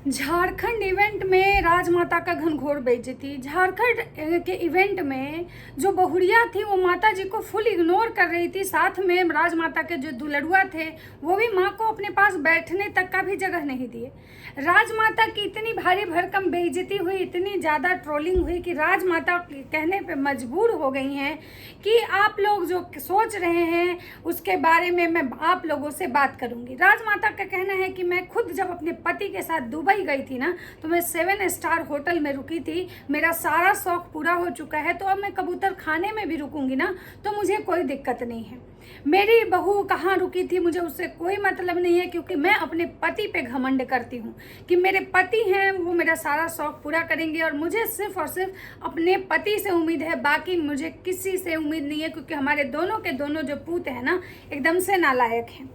Jharkhand event में राजमाता का घनघोर बेइज्जती। झारखंड के इवेंट में जो बहुड़िया थी वो माता जी को फुल इग्नोर कर रही थी। साथ में राजमाता के जो दुलड़ुआ थे वो भी माँ को अपने पास बैठने तक का भी जगह नहीं दिए। राजमाता की इतनी भारी भरकम बेइज्जती हुई, इतनी ज़्यादा ट्रोलिंग हुई कि राजमाता कहने पे मजबूर हो गई हैं कि आप लोग जो सोच रहे हैं उसके बारे में मैं आप लोगों से बात करूंगी। राजमाता का कहना है कि मैं खुद जब अपने पति के साथ दुबई गई थी ना तो मैं 7 स्टार होटल में रुकी थी। मेरा सारा शौक पूरा हो चुका है तो अब मैं कबूतर खाने में भी रुकूंगी ना तो मुझे कोई दिक्कत नहीं है। मेरी बहू कहाँ रुकी थी मुझे उससे कोई मतलब नहीं है, क्योंकि मैं अपने पति पे घमंड करती हूँ कि मेरे पति हैं वो मेरा सारा शौक पूरा करेंगे और मुझे सिर्फ और सिर्फ अपने पति से उम्मीद है, बाकी मुझे किसी से उम्मीद नहीं है, क्योंकि हमारे दोनों के दोनों जो पूत हैं ना एकदम से नालायक हैं।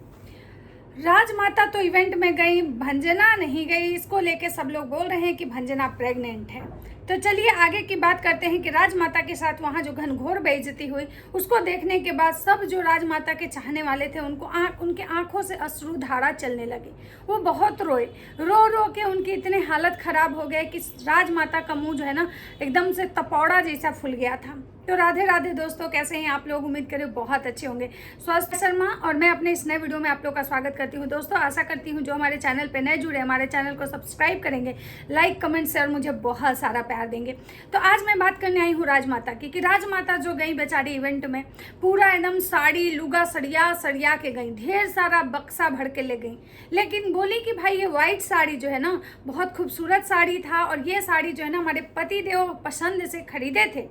राजमाता तो इवेंट में गई, भंजना नहीं गई। इसको लेके सब लोग बोल रहे हैं कि भंजना प्रेग्नेंट है। तो चलिए आगे की बात करते हैं कि राजमाता के साथ वहाँ जो घनघोर बेइज्जती हुई उसको देखने के बाद सब जो राजमाता के चाहने वाले थे उनके आंखों से अश्रुधारा चलने लगी। वो बहुत रोए, रो रो के उनकी इतने हालत खराब हो गए कि राजमाता का मुंह जो है ना एकदम से तपौड़ा जैसा फूल गया था। तो राधे राधे दोस्तों, कैसे हैं आप लोग? उम्मीद करें बहुत अच्छे होंगे। स्वस्थ शर्मा और मैं अपने इस नए वीडियो में आप लोग का स्वागत करती हूं। दोस्तों आशा करती हूं जो हमारे चैनल पे नए जुड़े हमारे चैनल को सब्सक्राइब करेंगे, लाइक कमेंट शेयर मुझे बहुत सारा प्यार देंगे। तो आज मैं बात करने आई हूँ राजमाता की कि राजमाता जो गई बेचारी इवेंट में पूरा एकदम साड़ी लुगा सड़िया के गई, ढेर सारा बक्सा भर के ले गई, लेकिन बोली कि भाई ये वाइट साड़ी जो है ना बहुत खूबसूरत साड़ी था और ये साड़ी जो है ना हमारे पति देव पसंद से खरीदे थे।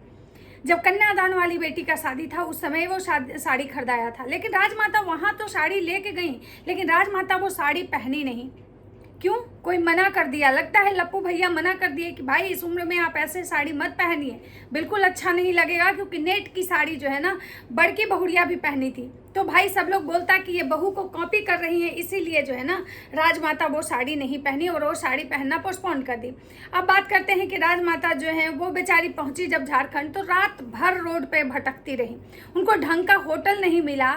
जब कन्यादान वाली बेटी का शादी था उस समय वो साड़ी खरीदाया था, लेकिन राजमाता वहाँ तो साड़ी लेके गई लेकिन राजमाता वो साड़ी पहनी नहीं। क्यों? कोई मना कर दिया, लगता है लप्पू भैया मना कर दिए कि भाई इस उम्र में आप ऐसे साड़ी मत पहनिए, बिल्कुल अच्छा नहीं लगेगा। क्योंकि नेट की साड़ी जो है ना बड़की बहुड़िया भी पहनी थी तो भाई सब लोग बोलता कि ये बहू को कॉपी कर रही है, इसीलिए जो है ना राजमाता वो साड़ी नहीं पहनी और वो साड़ी पहनना पोस्टपोन कर दी। अब बात करते हैं कि राजमाता जो है वो बेचारी पहुंची जब झारखंड तो रात भर रोड पे भटकती रही, उनको ढंग का होटल नहीं मिला।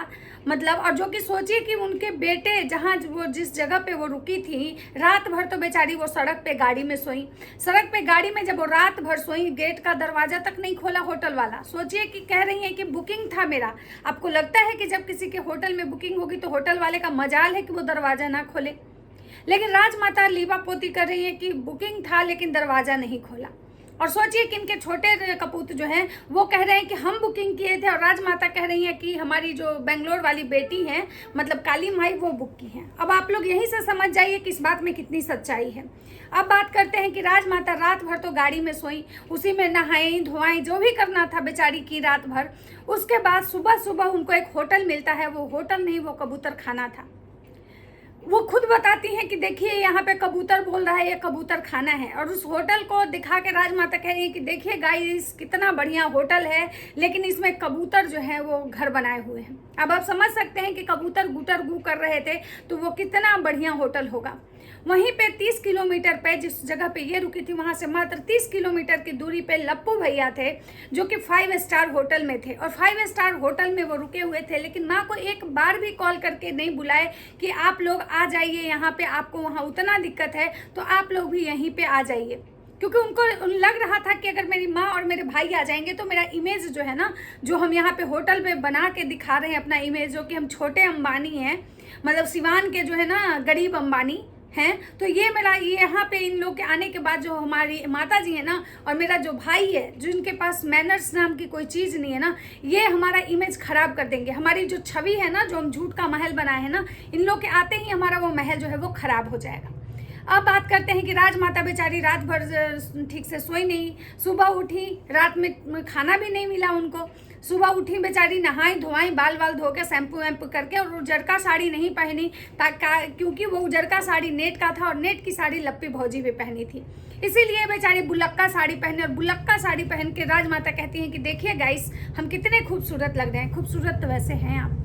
मतलब और जो कि सोचिए कि उनके बेटे जहाँ वो जिस जगह पे वो रुकी थी रात भर तो बेचारी वो सड़क पे गाड़ी में सोई। सड़क पे गाड़ी में जब वो रात भर सोई गेट का दरवाजा तक नहीं खोला होटल वाला। सोचिए कि कह रही है कि बुकिंग था मेरा। आपको लगता है कि जब किसी के होटल में बुकिंग होगी तो होटल वाले का मजाल है कि वो दरवाजा ना खोले, लेकिन राजमाता लीबा पोती कर रही है कि बुकिंग था लेकिन दरवाजा नहीं खोला। और सोचिए कि इनके छोटे कपूत जो हैं वो कह रहे हैं कि हम बुकिंग किए थे और राजमाता कह रही है कि हमारी जो बेंगलोर वाली बेटी है मतलब काली माई वो बुक की है। अब आप लोग यहीं से समझ जाइए कि इस बात में कितनी सच्चाई है। अब बात करते हैं कि राजमाता रात भर तो गाड़ी में सोई, उसी में नहाई धोआई जो भी करना था बेचारी की रात भर। उसके बाद सुबह सुबह उनको एक होटल मिलता है, वो होटल नहीं वो कबूतर खाना था। वो खुद बताती हैं कि देखिए यहाँ पे कबूतर बोल रहा है ये कबूतर खाना है, और उस होटल को दिखा के राजमाता कह रही है कि देखिए गाइस कितना बढ़िया होटल है लेकिन इसमें कबूतर जो है वो घर बनाए हुए हैं। अब आप समझ सकते हैं कि कबूतर गुटर गू कर रहे थे तो वो कितना बढ़िया होटल होगा। वहीं पे 30 किलोमीटर पे जिस जगह पे ये रुकी थी वहां से मात्र 30 किलोमीटर की दूरी पे लप्पू भैया थे जो कि 5 स्टार होटल में थे, और 5 स्टार होटल में वो रुके हुए थे, लेकिन माँ को एक बार भी कॉल करके नहीं बुलाए कि आप लोग आ जाइए यहाँ पे, आपको वहाँ उतना दिक्कत है तो आप लोग भी यहीं पे आ जाइए। क्योंकि उनको लग रहा था कि अगर मेरी माँ और मेरे भाई आ जाएंगे तो मेरा इमेज जो है ना जो हम यहाँ पे होटल में बना के दिखा रहे हैं अपना इमेज, जो कि हम छोटे अंबानी हैं मतलब सिवान के जो है ना गरीब अंबानी हैं, तो ये मेरा यहाँ पे इन लोग के आने के बाद जो हमारी माता जी है ना और मेरा जो भाई है जिनके पास मैनर्स नाम की कोई चीज़ नहीं है ना, ये हमारा इमेज खराब कर देंगे। हमारी जो छवि है ना जो हम झूठ का महल बनाए हैं ना, इन लोग के आते ही हमारा वो महल जो है वो खराब हो जाएगा। अब बात करते हैं कि राजमाता बेचारी रात भर ठीक से सोई नहीं, सुबह उठी रात में खाना भी नहीं मिला उनको। सुबह उठी बेचारी नहाई धोआई बाल धो के शैम्पू वैम्पू करके, और उजरका साड़ी नहीं पहनी क्योंकि वो उजरका साड़ी नेट का था और नेट की साड़ी लप्पी भौजी भी पहनी थी, इसीलिए बेचारी बुलक्का साड़ी पहने। और बुलक्का साड़ी पहन के राजमाता कहती हैं कि देखिए गाइस हम कितने खूबसूरत लग रहे हैं। खूबसूरत तो वैसे हैं आप।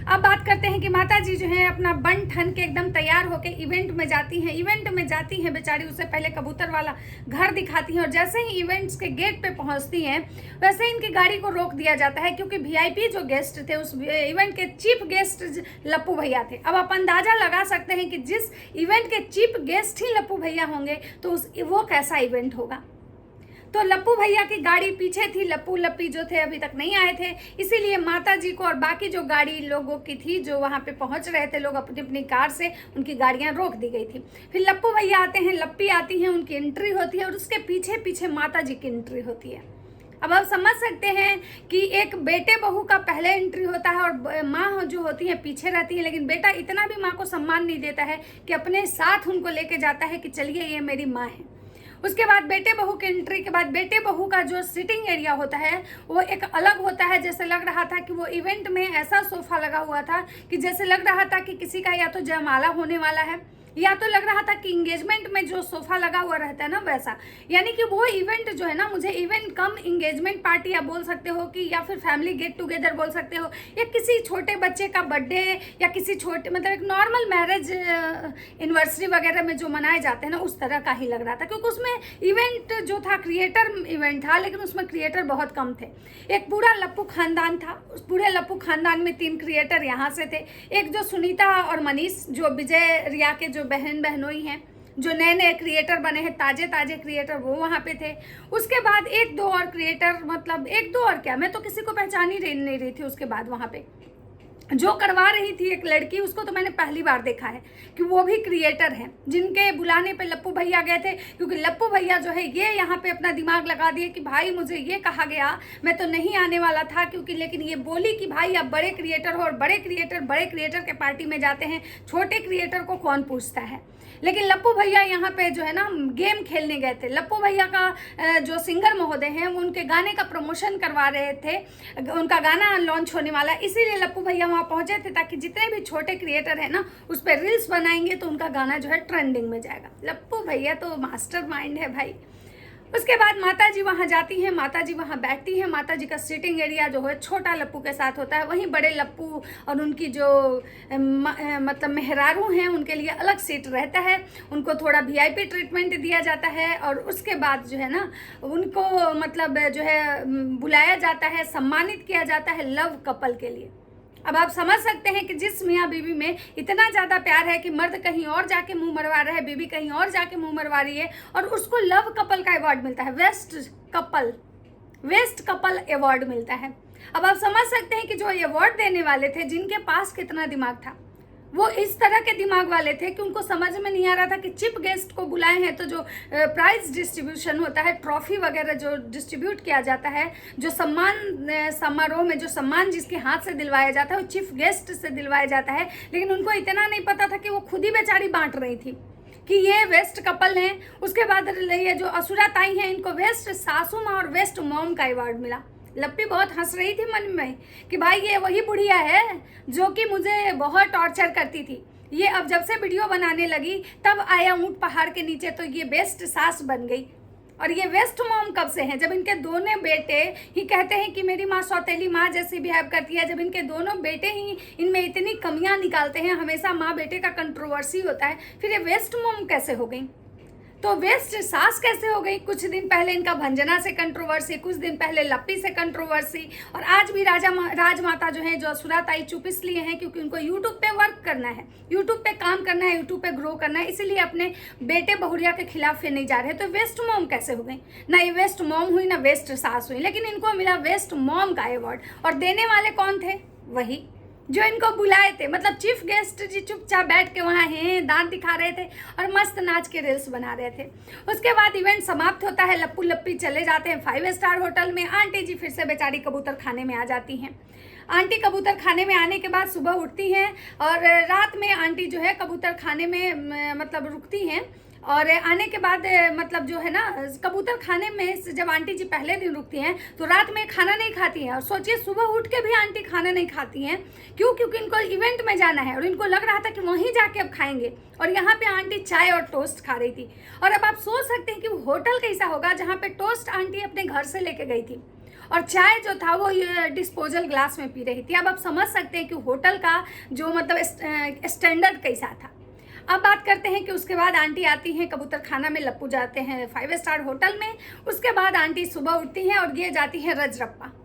अब बात करते हैं कि माता जी जो है अपना बन ठन के एकदम तैयार होके इवेंट में जाती हैं। इवेंट में जाती हैं बेचारी, उससे पहले कबूतर वाला घर दिखाती हैं और जैसे ही इवेंट्स के गेट पे पहुंचती हैं वैसे ही इनकी गाड़ी को रोक दिया जाता है, क्योंकि वीआईपी जो गेस्ट थे उस इवेंट के चीफ गेस्ट लप्पू भैया थे। अब आप अंदाजा लगा सकते हैं कि जिस इवेंट के चीफ गेस्ट ही लप्पू भैया होंगे तो वो कैसा इवेंट होगा। तो लप्पू भैया की गाड़ी पीछे थी, लप्पू लप्पी जो थे अभी तक नहीं आए थे, इसीलिए माता जी को और बाकी जो गाड़ी लोगों की थी जो वहाँ पे पहुँच रहे थे लोग अपनी अपनी कार से, उनकी गाड़ियाँ रोक दी गई थी। फिर लप्पू भैया आते हैं, लप्पी आती हैं, उनकी एंट्री होती है और उसके पीछे पीछे माता जी की एंट्री होती है। अब आप समझ सकते हैं कि एक बेटे बहू का पहले एंट्री होता है और माँ जो होती है पीछे रहती है, लेकिन बेटा इतना भी माँ को सम्मान नहीं देता है कि अपने साथ उनको लेके जाता है कि चलिए ये मेरी माँ है। उसके बाद बेटे बहू के एंट्री के बाद बेटे बहू का जो सिटिंग एरिया होता है वो एक अलग होता है। जैसे लग रहा था कि वो इवेंट में ऐसा सोफा लगा हुआ था कि जैसे लग रहा था कि किसी का या तो जयमाला होने वाला है या तो लग रहा था कि इंगेजमेंट में जो सोफा लगा हुआ रहता है ना वैसा। यानी कि वो इवेंट जो है ना, मुझे इवेंट कम इंगेजमेंट पार्टी आप बोल सकते हो कि या फिर फैमिली गेट टुगेदर बोल सकते हो, या किसी छोटे बच्चे का बर्थडे या किसी छोटे मतलब एक नॉर्मल मैरिज एनिवर्सरी वगैरह में जो मनाए जाते हैं ना उस तरह का ही लग रहा था, क्योंकि उसमें इवेंट जो था क्रिएटर इवेंट था, लेकिन उसमें क्रिएटर बहुत कम थे। एक पूरा लप्पू खानदान था, उस पूरे लप्पू खानदान में 3 क्रिएटर यहाँ से थे, एक जो सुनीता और मनीष जो विजय रिया के जो बहनोई हैं, जो नए नए क्रिएटर बने हैं, ताजे ताजे क्रिएटर, वो वहाँ पे थे। उसके बाद 1-2 और क्रिएटर, मतलब 1-2 और क्या, मैं तो किसी को पहचान ही नहीं रही थी। उसके बाद वहाँ पे जो करवा रही थी एक लड़की, उसको तो मैंने पहली बार देखा है कि वो भी क्रिएटर हैं, जिनके बुलाने पे लप्पू भैया गए थे। क्योंकि लप्पू भैया जो है ये यहाँ पे अपना दिमाग लगा दिए कि भाई मुझे ये कहा गया, मैं तो नहीं आने वाला था क्योंकि, लेकिन ये बोली कि भाई आप बड़े क्रिएटर हो और बड़े क्रिएटर के पार्टी में जाते हैं, छोटे क्रिएटर को कौन पूछता है। लेकिन लप्पू भैया यहाँ पे जो है ना गेम खेलने गए थे। लप्पू भैया का जो सिंगर महोदय हैं वो उनके गाने का प्रमोशन करवा रहे थे, उनका गाना लॉन्च होने वाला, इसीलिए लप्पू भैया वहाँ पहुँचे थे ताकि जितने भी छोटे क्रिएटर हैं ना उस पर रील्स बनाएंगे तो उनका गाना जो है ट्रेंडिंग में जाएगा। लप्पू भैया तो मास्टर माइंड है भाई। उसके बाद माता जी वहाँ जाती हैं, माता जी वहाँ बैठती हैं। माता जी का सीटिंग एरिया जो है छोटा लप्पू के साथ होता है, वहीं बड़े लप्पू और उनकी जो मतलब मेहरारू हैं उनके लिए अलग सीट रहता है, उनको थोड़ा वीआईपी ट्रीटमेंट दिया जाता है। और उसके बाद जो है ना उनको मतलब जो है बुलाया जाता है, सम्मानित किया जाता है लव कपल के लिए। अब आप समझ सकते हैं कि जिस मियाँ बीवी में इतना ज़्यादा प्यार है कि मर्द कहीं और जाके मुंह मरवा रहा है, बीवी कहीं और जाके मुंह मरवा रही है, और उसको लव कपल का अवार्ड मिलता है, वेस्ट कपल अवार्ड मिलता है। अब आप समझ सकते हैं कि जो अवार्ड देने वाले थे, जिनके पास कितना दिमाग था, वो इस तरह के दिमाग वाले थे कि उनको समझ में नहीं आ रहा था कि चीफ गेस्ट को बुलाए हैं तो जो प्राइज डिस्ट्रीब्यूशन होता है, ट्रॉफी वगैरह जो डिस्ट्रीब्यूट किया जाता है, जो सम्मान समारोह में जो सम्मान जिसके हाथ से दिलवाया जाता है वो चीफ गेस्ट से दिलवाया जाता है। लेकिन उनको इतना नहीं पता था कि वो खुद ही बेचारी बांट रही थी कि ये वेस्ट कपल हैं। उसके बाद ये जो असुरा ताई हैं, इनको वेस्ट सासू माँ और वेस्ट मॉम का अवार्ड मिला। लप्पी बहुत हंस रही थी मन में कि भाई ये वही बुढ़िया है जो कि मुझे बहुत टॉर्चर करती थी, ये अब जब से वीडियो बनाने लगी तब आया ऊंट पहाड़ के नीचे तो ये बेस्ट सास बन गई। और ये वेस्ट मॉम कब से हैं? जब इनके दोनों बेटे ही कहते हैं कि मेरी माँ सौतेली माँ जैसी बिहेव करती है, जब इनके दोनों बेटे ही इनमें इतनी कमियां निकालते हैं, हमेशा माँ बेटे का कंट्रोवर्सी होता है, फिर ये वेस्ट मॉम कैसे हो गई? तो वेस्ट सास कैसे हो गई? कुछ दिन पहले इनका भंजना से कंट्रोवर्सी, कुछ दिन पहले लप्पी से कंट्रोवर्सी, और आज भी राजमाता जो है जो असुरा ताई चुप इसलिए हैं क्योंकि उनको यूट्यूब पे वर्क करना है, यूट्यूब पे काम करना है, यूट्यूब पे ग्रो करना है, इसीलिए अपने बेटे बहुरिया के खिलाफ नहीं जा रहे। तो वेस्ट मॉम कैसे हो गई? ना ये वेस्ट मॉम हुई ना वेस्ट सास हुई, लेकिन इनको मिला वेस्ट मॉम का अवार्ड। और देने वाले कौन थे? वही जो इनको बुलाए थे, मतलब चीफ गेस्ट जी चुपचाप बैठ के वहाँ हैं, दांत दिखा रहे थे और मस्त नाच के रील्स बना रहे थे। उसके बाद इवेंट समाप्त होता है, लप्पू लप्पी चले जाते हैं 5 स्टार होटल में। आंटी जी फिर से बेचारी कबूतर खाने में आ जाती हैं। आंटी कबूतर खाने में आने के बाद सुबह उठती हैं और रात में आंटी जो है कबूतर खाने में मतलब रुकती हैं, और आने के बाद मतलब जो है ना कबूतर खाने में जब आंटी जी पहले दिन रुकती हैं तो रात में खाना नहीं खाती हैं। और सोचिए सुबह उठ के भी आंटी खाना नहीं खाती हैं, क्यों? क्योंकि इनको इवेंट में जाना है और इनको लग रहा था कि वहीं जाके अब खाएंगे, और यहाँ पे आंटी चाय और टोस्ट खा रही थी। और अब आप सोच सकते हैं कि वो होटल कैसा होगा जहाँ पे टोस्ट आंटी अपने घर से लेके गई थी और चाय जो था वो ये डिस्पोजल ग्लास में पी रही थी। अब आप समझ सकते हैं कि होटल का जो मतलब स्टैंडर्ड कैसा था। अब बात करते हैं कि उसके बाद आंटी आती हैं कबूतर खाना में, लप्पू जाते हैं 5 स्टार होटल में। उसके बाद आंटी सुबह उठती हैं और ये जाती हैं रजरप्पा।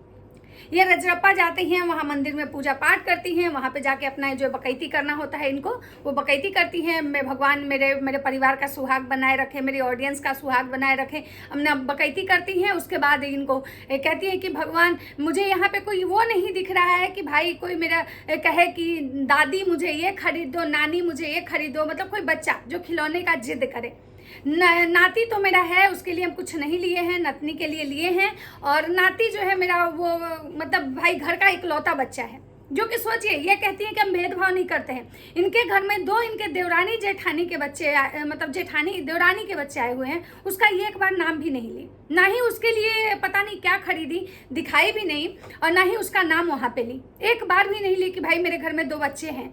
ये रजरप्पा जाती हैं, वहाँ मंदिर में पूजा पाठ करती हैं, वहाँ पे जाके अपना जो बकैती करना होता है इनको, वो बकैती करती हैं। मैं भगवान मेरे परिवार का सुहाग बनाए रखे, मेरी ऑडियंस का सुहाग बनाए रखे, हमने बकैती करती हैं। उसके बाद इनको कहती हैं कि भगवान मुझे यहाँ पे कोई वो नहीं दिख रहा है कि भाई कोई मेरा कहे कि दादी मुझे ये खरीदो, नानी मुझे ये खरीदो, मतलब कोई बच्चा जो खिलौने का जिद करे। नाती तो मेरा है, उसके लिए हम कुछ नहीं लिए हैं, नतनी के लिए लिए हैं। और नाती जो है मेरा वो मतलब भाई घर का इकलौता बच्चा है, जो कि सोचिए ये कहती है कि हम भेदभाव नहीं करते हैं। इनके घर में 2 इनके देवरानी जेठानी के बच्चे मतलब जेठानी देवरानी के बच्चे आए हुए हैं, उसका ये एक बार नाम भी नहीं ली, ना ही उसके लिए पता नहीं क्या खरीदी, दिखाई भी नहीं, और ना ही उसका नाम वहाँ पे ली, एक बार भी नहीं ली कि भाई मेरे घर में 2 बच्चे हैं।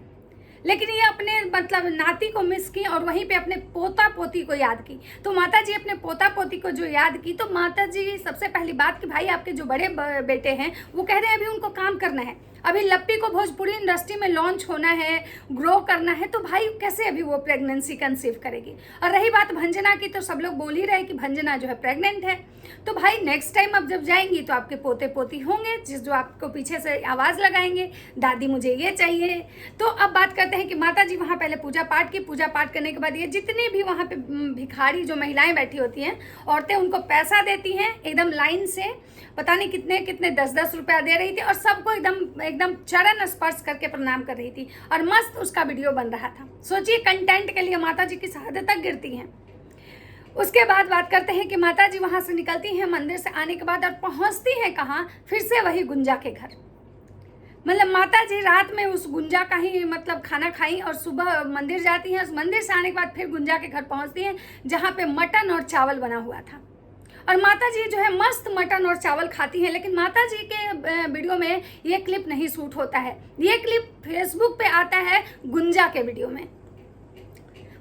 लेकिन ये अपने मतलब नाती को मिस की और वहीं पे अपने पोता पोती को याद की। तो माता जी अपने पोता पोती को जो याद की, तो माता जी सबसे पहली बात कि भाई आपके जो बड़े बेटे हैं वो कह रहे हैं अभी उनको काम करना है, अभी लप्पी को भोजपुरी इंडस्ट्री में लॉन्च होना है, ग्रो करना है, तो भाई कैसे अभी वो प्रेगनेंसी कंसीव करेगी। और रही बात भंजना की, तो सब लोग बोल ही रहे कि भंजना जो है प्रेग्नेंट है। तो भाई नेक्स्ट टाइम अब जब जाएंगी तो आपके पोते पोती होंगे जो आपको पीछे से आवाज़ लगाएंगे दादी मुझे ये चाहिए। तो अब बात करते हैं कि माता जी वहाँ पहले पूजा पाठ की, पूजा पाठ करने के बाद ये जितने भी वहाँ पे भिखारी जो महिलाएं बैठी होती हैं, औरतें उनको पैसा देती हैं एकदम लाइन से, पता नहीं कितने कितने 10-10 रुपया दे रही थी, और सबको एकदम चरण स्पर्श करके प्रणाम कर रही थी, और मस्त उसका वीडियो बन रहा था। सोचिए कंटेंट के लिए माता जी की शहादत तक गिरती हैं। उसके बाद बात करते हैं कि माता जी वहाँ से निकलती हैं मंदिर से आने के बाद और पहुँचती हैं कहाँ, फिर से वही गुंजा के घर। मतलब माता जी रात में उस गुंजा का ही मतलब खाना खाई और सुबह मंदिर जाती हैं। उस मंदिर से आने के बाद फिर गुंजा के घर पहुँचती हैं जहाँ पे मटन और चावल बना हुआ था, और माता जी जो है मस्त मटन और चावल खाती हैं। लेकिन माता जी के वीडियो में ये क्लिप नहीं शूट होता है, ये क्लिप फेसबुक पे आता है गुंजा के वीडियो में।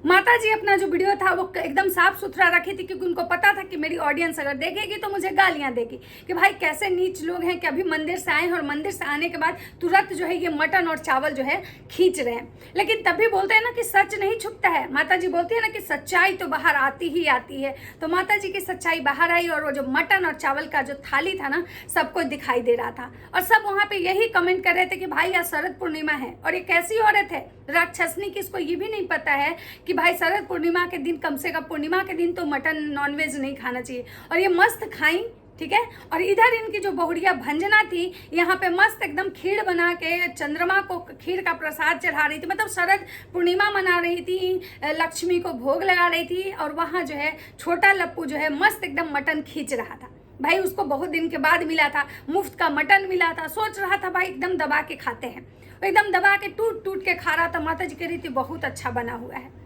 माता जी अपना जो वीडियो था वो एकदम साफ सुथरा रखी थी, क्योंकि उनको पता था कि मेरी ऑडियंस अगर देखेगी तो मुझे गालियां देगी कि भाई कैसे नीच लोग हैं कि अभी मंदिर से आए हैं और मंदिर से आने के बाद तुरंत जो है ये मटन और चावल जो है खींच रहे हैं। लेकिन तब भी बोलते हैं ना कि सच नहीं छुपता है, माता जी बोलती है ना कि सच्चाई तो बाहर आती ही आती है। तो माता जी की सच्चाई बाहर आई, और वो जो मटन और चावल का जो थाली था ना सबको दिखाई दे रहा था, और सब वहाँ पे यही कमेंट कर रहे थे कि भाई आज शरद पूर्णिमा है, और ये कैसी औरत है राक्षसनी की, इसको ये भी नहीं पता है कि भाई शरद पूर्णिमा के दिन कम से कम पूर्णिमा के दिन तो मटन नॉनवेज नहीं खाना चाहिए। और ये मस्त खाई, ठीक है। और इधर इनकी जो बहुड़िया भंजना थी यहाँ पे मस्त एकदम खीर बना के चंद्रमा को खीर का प्रसाद चढ़ा रही थी, मतलब शरद पूर्णिमा मना रही थी, लक्ष्मी को भोग लगा रही थी। और वहाँ जो है छोटा लप्पू जो है मस्त एकदम मटन खींच रहा था। भाई उसको बहुत दिन के बाद मिला था, मुफ्त का मटन मिला था, सोच रहा था भाई एकदम दबा के खाते हैं, एकदम दबा के टूट टूट के खा रहा था। माता जी कह रही थी बहुत अच्छा बना हुआ है।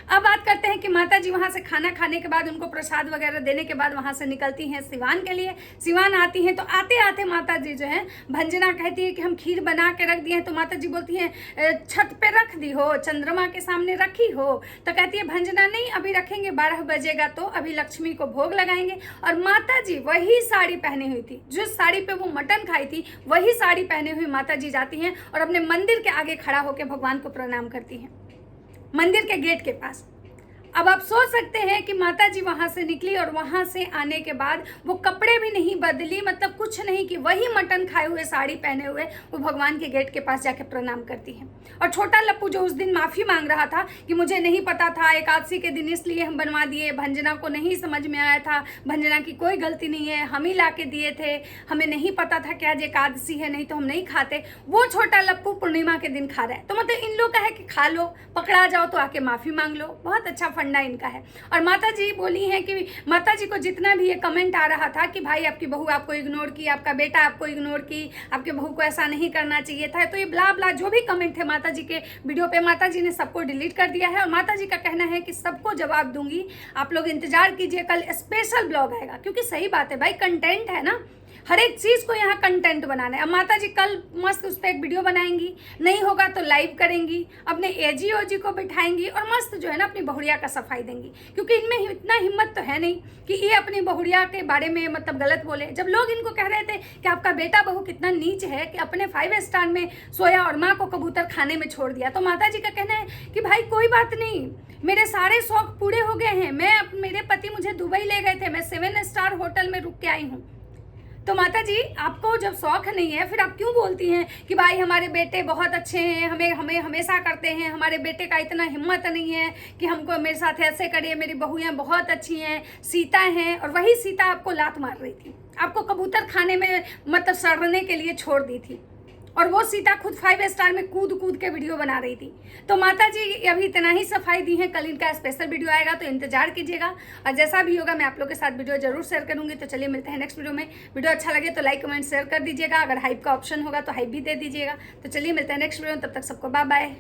अब बात करते हैं कि माता जी वहाँ से खाना खाने के बाद उनको प्रसाद वगैरह देने के बाद वहाँ से निकलती हैं सिवान के लिए। सिवान आती हैं तो आते आते माता जी जो है भंजना कहती है कि हम खीर बना के रख दिए हैं। तो माता जी बोलती हैं छत पे रख दी हो, चंद्रमा के सामने रखी हो? तो कहती है भंजना नहीं अभी रखेंगे, 12 बजेगा तो अभी लक्ष्मी को भोग लगाएंगे। और माता जी वही साड़ी पहनी हुई थी, जिस साड़ी पे वो मटन खाई थी वही साड़ी पहने हुई माता जी जाती हैं और अपने मंदिर के आगे खड़ा होकर भगवान को प्रणाम करती हैं, मंदिर के गेट के पास। अब आप सोच सकते हैं कि माता जी वहाँ से निकली और वहाँ से आने के बाद वो कपड़े भी नहीं बदली, मतलब कुछ नहीं कि वही मटन खाए हुए साड़ी पहने हुए वो भगवान के गेट के पास जाके प्रणाम करती हैं। और छोटा लप्पू जो उस दिन माफ़ी मांग रहा था कि मुझे नहीं पता था, एकादशी के दिन इसलिए हम बनवा दिए, भंजना को नहीं समझ में आया था, भंजना की कोई गलती नहीं है, हम ही ला के दिए थे, हमें नहीं पता था कि आज एकादशी है, नहीं तो हम नहीं खाते। वो छोटा लप्पू पूर्णिमा के दिन खा रहा है। तो मतलब इन लोग का है कि खा लो, पकड़ा जाओ तो आके माफ़ी मांग लो, बहुत अच्छा फंडा इनका है। और माता जी बोली हैं कि माता जी को जितना भी ये कमेंट आ रहा था कि भाई आपकी बहू आपको इग्नोर की, आपका बेटा आपको इग्नोर की, आपके बहू को ऐसा नहीं करना चाहिए था, तो ये ब्ला ब्ला जो भी कमेंट थे माता जी के वीडियो पे माता जी ने सबको डिलीट कर दिया है। और माता जी का कहना है कि सबको जवाब दूंगी, आप लोग इंतजार कीजिए, कल स्पेशल ब्लॉग आएगा। क्योंकि सही बात है भाई, कंटेंट है ना, हर एक चीज़ को यहाँ कंटेंट बनाना है। अब माता जी कल मस्त उस पर एक वीडियो बनाएंगी, नहीं होगा तो लाइव करेंगी, अपने एजी ओजी को बिठाएंगी और मस्त जो है ना अपनी बहुड़िया का सफाई देंगी, क्योंकि इनमें इतना हिम्मत तो है नहीं कि ये अपनी बहुड़िया के बारे में मतलब गलत बोले। जब लोग इनको कह रहे थे कि आपका बेटा बहू कितना नीच है कि अपने 5 स्टार में सोया और माँ को कबूतर खाने में छोड़ दिया, तो माता जी का कहना है कि भाई कोई बात नहीं, मेरे सारे शौक पूरे हो गए हैं। मेरे पति मुझे दुबई ले गए थे, मैं 7 स्टार होटल में रुक के आई हूँ। तो माता जी आपको जब शौक नहीं है फिर आप क्यों बोलती हैं कि भाई हमारे बेटे बहुत अच्छे हैं, हमें हमेशा करते हैं, हमारे बेटे का इतना हिम्मत नहीं है कि हमको मेरे साथ ऐसे करिए, मेरी बहुएं बहुत अच्छी हैं, सीता हैं। और वही सीता आपको लात मार रही थी, आपको कबूतर खाने में मतलब सड़ने के लिए छोड़ दी थी, और वो सीता खुद 5 स्टार में कूद कूद के वीडियो बना रही थी। तो माता जी अभी इतना ही सफाई दी है, कल इनका स्पेशल वीडियो आएगा तो इंतजार कीजिएगा, और जैसा भी होगा मैं आप लोग के साथ वीडियो जरूर शेयर करूंगी। तो चलिए मिलते हैं नेक्स्ट वीडियो में। वीडियो अच्छा लगे तो लाइक कमेंट शेयर कर दीजिएगा, अगर हाइप का ऑप्शन होगा तो हाइप भी दे दीजिएगा। तो चलिए मिलते हैं नेक्स्ट वीडियो में, तब तक सबको बाय बाय।